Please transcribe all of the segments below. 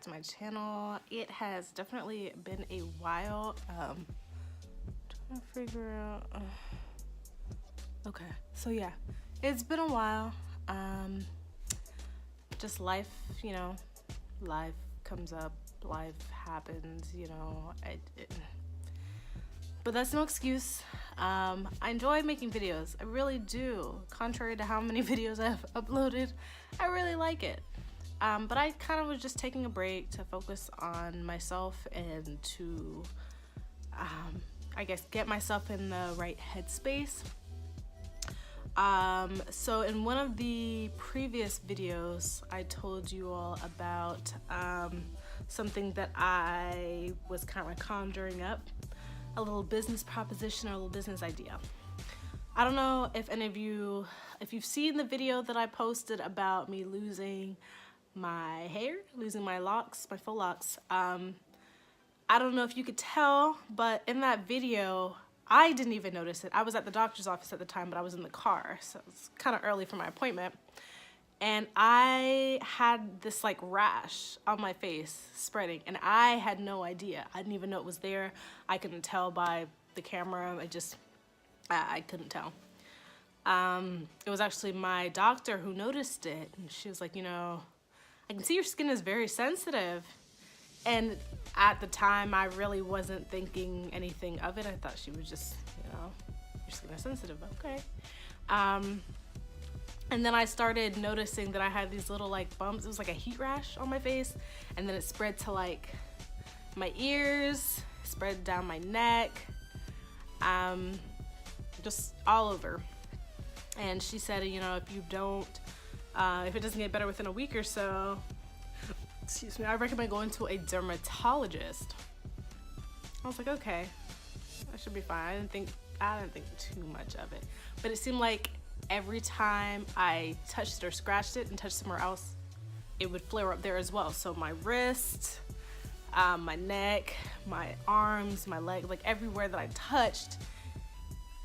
to my channel. It has definitely been a while. Trying to figure out. Okay, so yeah, it's been a while. Just life, you know, life comes up, life happens, you know. But that's no excuse. I enjoy making videos. I really do. Contrary to how many videos I've uploaded, I really like it. But I kind of was just taking a break to focus on myself and to, I guess, get myself in the right headspace. So in one of the previous videos, I told you all about something that I was kind of conjuring up, a little business proposition or a little business idea. I don't know if any of you, if you've seen the video that I posted about me losing my hair, losing my locks, my faux locks. I don't know if you could tell, but in that video, I didn't even notice it. I was at the doctor's office at the time, but I was in the car, so it was kind of early for my appointment. And I had this like rash on my face spreading, and I had no idea. I didn't even know it was there. I couldn't tell by the camera. I couldn't tell. It was actually my doctor who noticed it, and she was like, you know, I can see your skin is very sensitive. And at the time, I really wasn't thinking anything of it. I thought she was just, you know, your skin is sensitive, okay. And then I started noticing that I had these little like bumps. It was like a heat rash on my face. And then it spread to like my ears, spread down my neck, just all over. And she said, you know, if you don't, if it doesn't get better within a week or so, excuse me, I recommend going to a dermatologist. I was like, okay, that should be fine. I didn't think too much of it, but it seemed like every time I touched or scratched it and touched somewhere else, it would flare up there as well. So my wrist, my neck, my arms, my leg, like everywhere that I touched,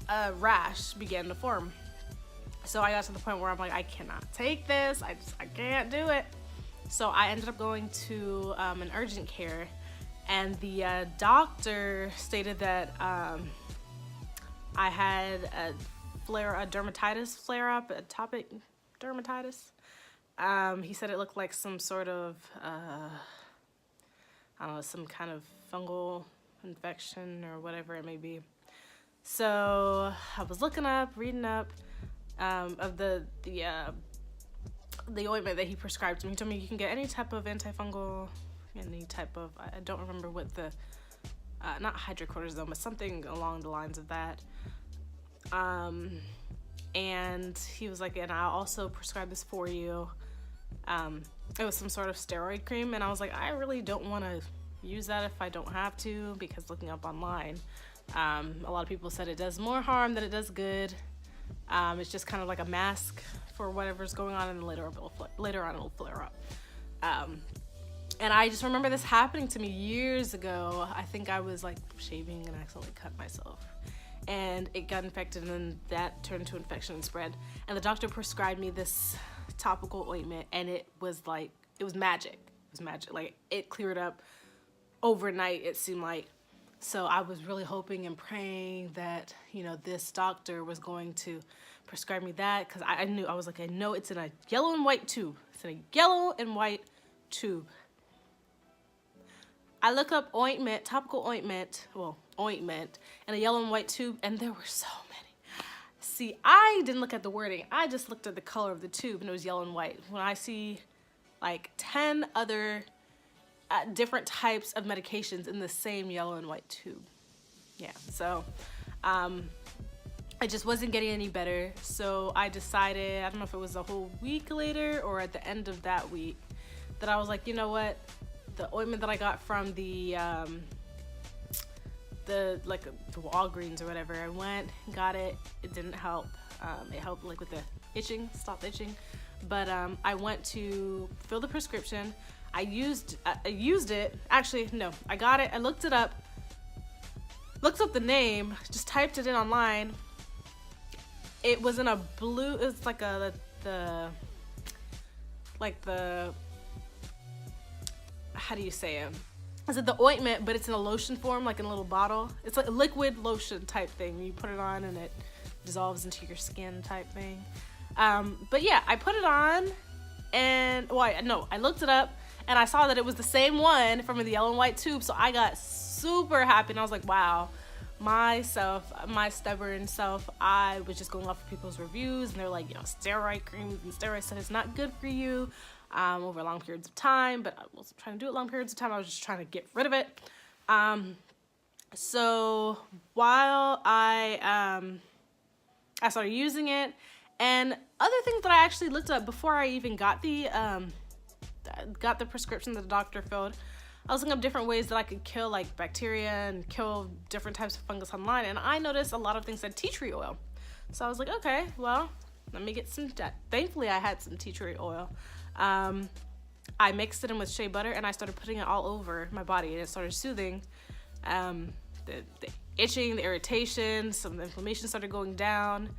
a rash began to form. So I got to the point where I'm like, I cannot take this. I can't do it. So I ended up going to an urgent care, and the doctor stated that I had a dermatitis flare up, atopic dermatitis. He said it looked like some sort of, I don't know, some kind of fungal infection or whatever it may be. So I was looking up, reading up of the ointment that he prescribed to me. He told me you can get any type of antifungal, any type of, I don't remember what the, not hydrocortisone, but something along the lines of that. And he was like, and I'll also prescribe this for you. It was some sort of steroid cream, and I was like, I really don't want to use that if I don't have to, because looking up online, a lot of people said it does more harm than it does good. It's just kind of like a mask for whatever's going on, and later on it'll flare up. And I just remember this happening to me years ago. I think I was like shaving and accidentally cut myself, and it got infected, and then that turned to infection and spread. And the doctor prescribed me this topical ointment, and it was magic. It was magic. Like, it cleared up overnight, it seemed like. So I was really hoping and praying that, you know, this doctor was going to prescribe me that, because I knew, I was like, I know it's in a yellow and white tube. It's in a yellow and white tube. I look up ointment, topical ointment, well, ointment, in a yellow and white tube, and there were so many. See, I didn't look at the wording. I just looked at the color of the tube, and it was yellow and white. When I see like 10 other different types of medications in the same yellow and white tube. Yeah, so I just wasn't getting any better. So I decided, I don't know if it was a whole week later or at the end of that week, that I was like, you know what? The ointment that I got from the Walgreens or whatever, I went, got it. It didn't help. It helped like with the itching, stopped itching. But I went to fill the prescription. I used it. Actually, no, I got it. I looked it up. Looked up the name. Just typed it in online. It was in a blue. It's like how do you say it? Is it the ointment, but it's in a lotion form, like in a little bottle. It's like a liquid lotion type thing. You put it on and it dissolves into your skin type thing. But yeah, I put it on and, I looked it up and I saw that it was the same one from the yellow and white tube. So I got super happy and I was like, wow, my stubborn self, I was just going off of people's reviews and they're like, steroid creams and steroid stuff is not good for you over long periods of time. But I wasn't trying to do it long periods of time. I was just trying to get rid of it. So while I started using it, and other things that I actually looked up before I even got the prescription that the doctor filled, I was looking up different ways that I could kill like bacteria and kill different types of fungus online, and I noticed a lot of things said tea tree oil. So I was like, okay, well, let me get some. Thankfully, I had some tea tree oil. I mixed it in with shea butter and I started putting it all over my body, and it started soothing the itching, the irritation, some of the inflammation started going down.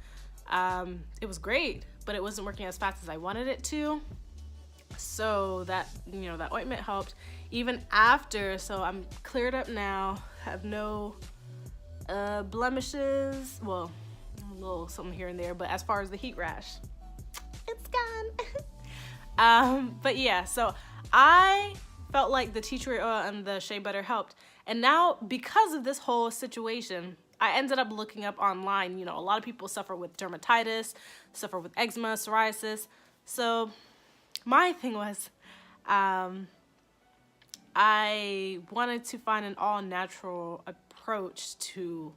It was great, but it wasn't working as fast as I wanted it to. So that ointment helped even after. So I'm cleared up now, have no blemishes. Well, a little something here and there, but as far as the heat rash, it's gone. But yeah, so I felt like the tea tree oil and the shea butter helped. And now, because of this whole situation, I ended up looking up online, a lot of people suffer with dermatitis, suffer with eczema, psoriasis. So my thing was, I wanted to find an all-natural approach to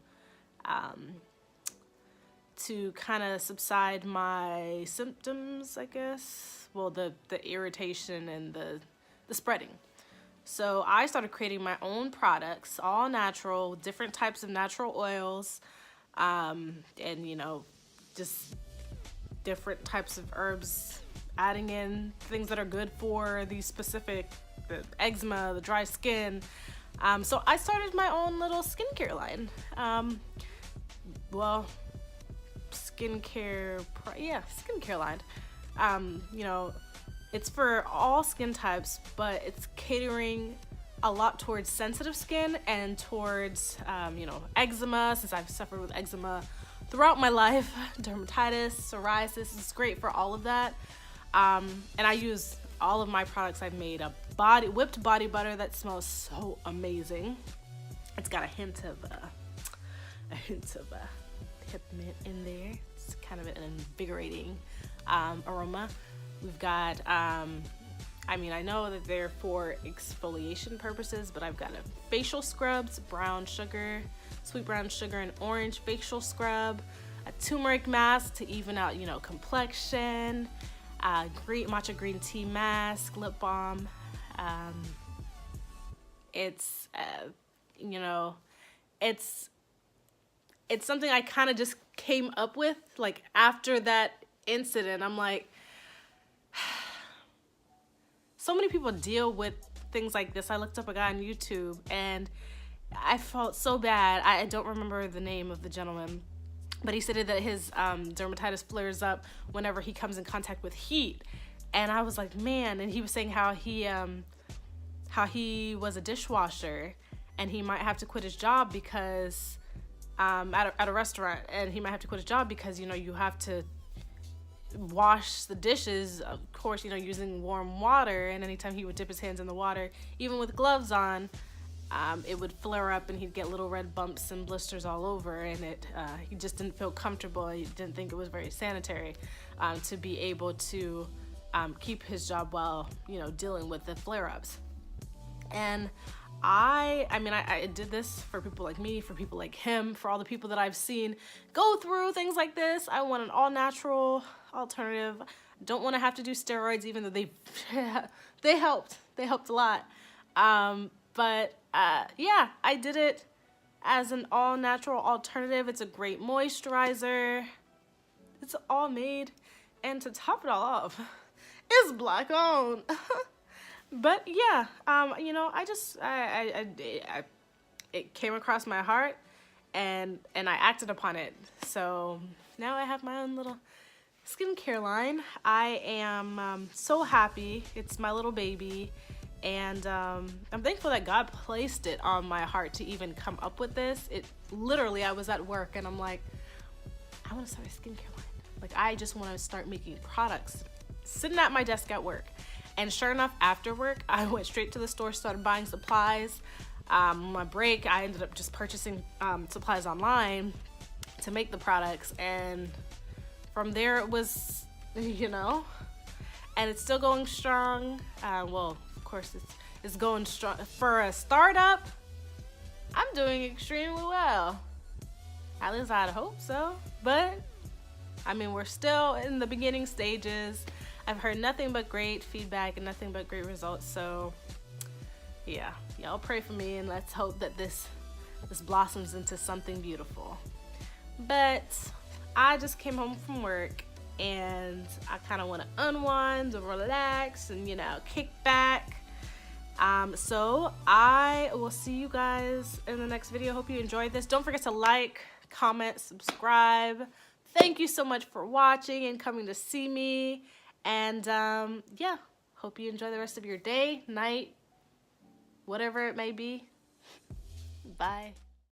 kind of subside my symptoms, I guess. Well, the irritation and the spreading. So I started creating my own products, all natural, different types of natural oils, and just different types of herbs, adding in things that are good for the specific, the eczema, the dry skin. So I started my own little skincare line. Skincare line. It's for all skin types, but it's catering a lot towards sensitive skin and towards, eczema, since I've suffered with eczema throughout my life, dermatitis, psoriasis. It's great for all of that. And I use all of my products. I've made a whipped body butter that smells so amazing. It's got a hint of peppermint in there. It's kind of an invigorating aroma. We've got, I know that they're for exfoliation purposes, but I've got a facial scrubs, brown sugar, sweet brown sugar and orange facial scrub, a turmeric mask to even out, complexion, great matcha green tea mask, lip balm. It's something I kind of just came up with, like, after that incident. I'm like, so many people deal with things like this. I looked up a guy on YouTube and I felt so bad. I don't remember the name of the gentleman, but he said that his dermatitis flares up whenever he comes in contact with heat. And I was like, man. And he was saying how he was a dishwasher and he might have to quit his job because at a restaurant, and he might have to quit his job because you have to wash the dishes, of course, using warm water, and anytime he would dip his hands in the water, even with gloves on, it would flare up and he'd get little red bumps and blisters all over, and he just didn't feel comfortable. He didn't think it was very sanitary to be able to keep his job while dealing with the flare-ups. And I did this for people like me, for people like him, for all the people that I've seen go through things like this. I want an all-natural alternative. Don't want to have to do steroids, even though they helped. They helped a lot. But I did it as an all-natural alternative. It's a great moisturizer. It's all made, and to top it all off, it's Black owned. But yeah, it came across my heart, and I acted upon it. So now I have my own little skincare line. I am so happy. It's my little baby, And I'm thankful that God placed it on my heart to even come up with this. It literally, I was at work and I'm like, I want to start a skincare line. Like, I just want to start making products, sitting at my desk at work. And sure enough, after work, I went straight to the store, started buying supplies. On my break, I ended up just purchasing supplies online to make the products. And from there, it was, you know, and it's still going strong. Well, of course, it's going strong. For a startup, I'm doing extremely well. At least I'd hope so. But, I mean, we're still in the beginning stages. I've heard nothing but great feedback and nothing but great results. So, yeah, y'all pray for me and let's hope that this blossoms into something beautiful. But I just came home from work and I kind of want to unwind and relax and, you know, kick back. So I will see you guys in the next video. Hope you enjoyed this. Don't forget to like, comment, subscribe. Thank you so much for watching and coming to see me. And yeah, hope you enjoy the rest of your day, night, whatever it may be. Bye.